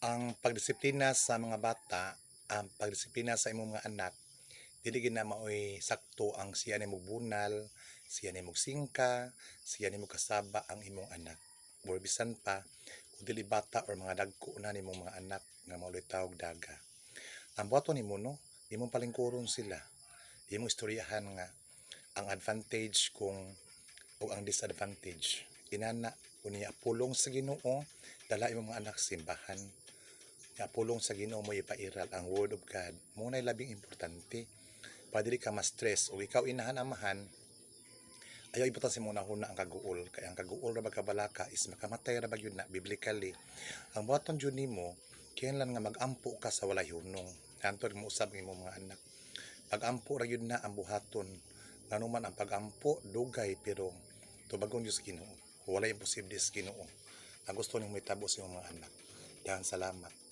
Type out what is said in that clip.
Ang pagdisiplina sa mga bata, ang pagdisiplina sa imong mga anak, dili gid na maoy sakto ang siya nimo bunal, siya nimo singka, siya nimo kasaba ang imong anak. Or bisan pa kung dili bata or mga dagko na nimong mga anak nga mao'y tawag daga. Ang buhaton nimo no, imong palingkuron sila. Imong istoryahan nga ang advantage o ang disadvantage. Inana unya pulong sa Ginoo, dala imong mga anak sa simbahan. Nga pulong sa Ginoo mo ipairal ang word of God. Mo na labing importante. Para dili ka ma-stress o ikaw inahan amahan, ayaw ibutan si muna huna ang kaguol. Kaya ang kaguol ra balaka is makamatay ra yun na biblically. Ang buhaton jud nimo, kinahanglan nga mag-ampo ka sa walay hunong. Hantod mo usab imong mga anak. Pag-ampo ra yun na ang buhaton. Ngano man ang pag-ampo dugay pero tubagon jud sa Ginoo. Wala imposible sa Ginoo. Ang gusto nimo itabo sa imong mga anak. Dahan salamat.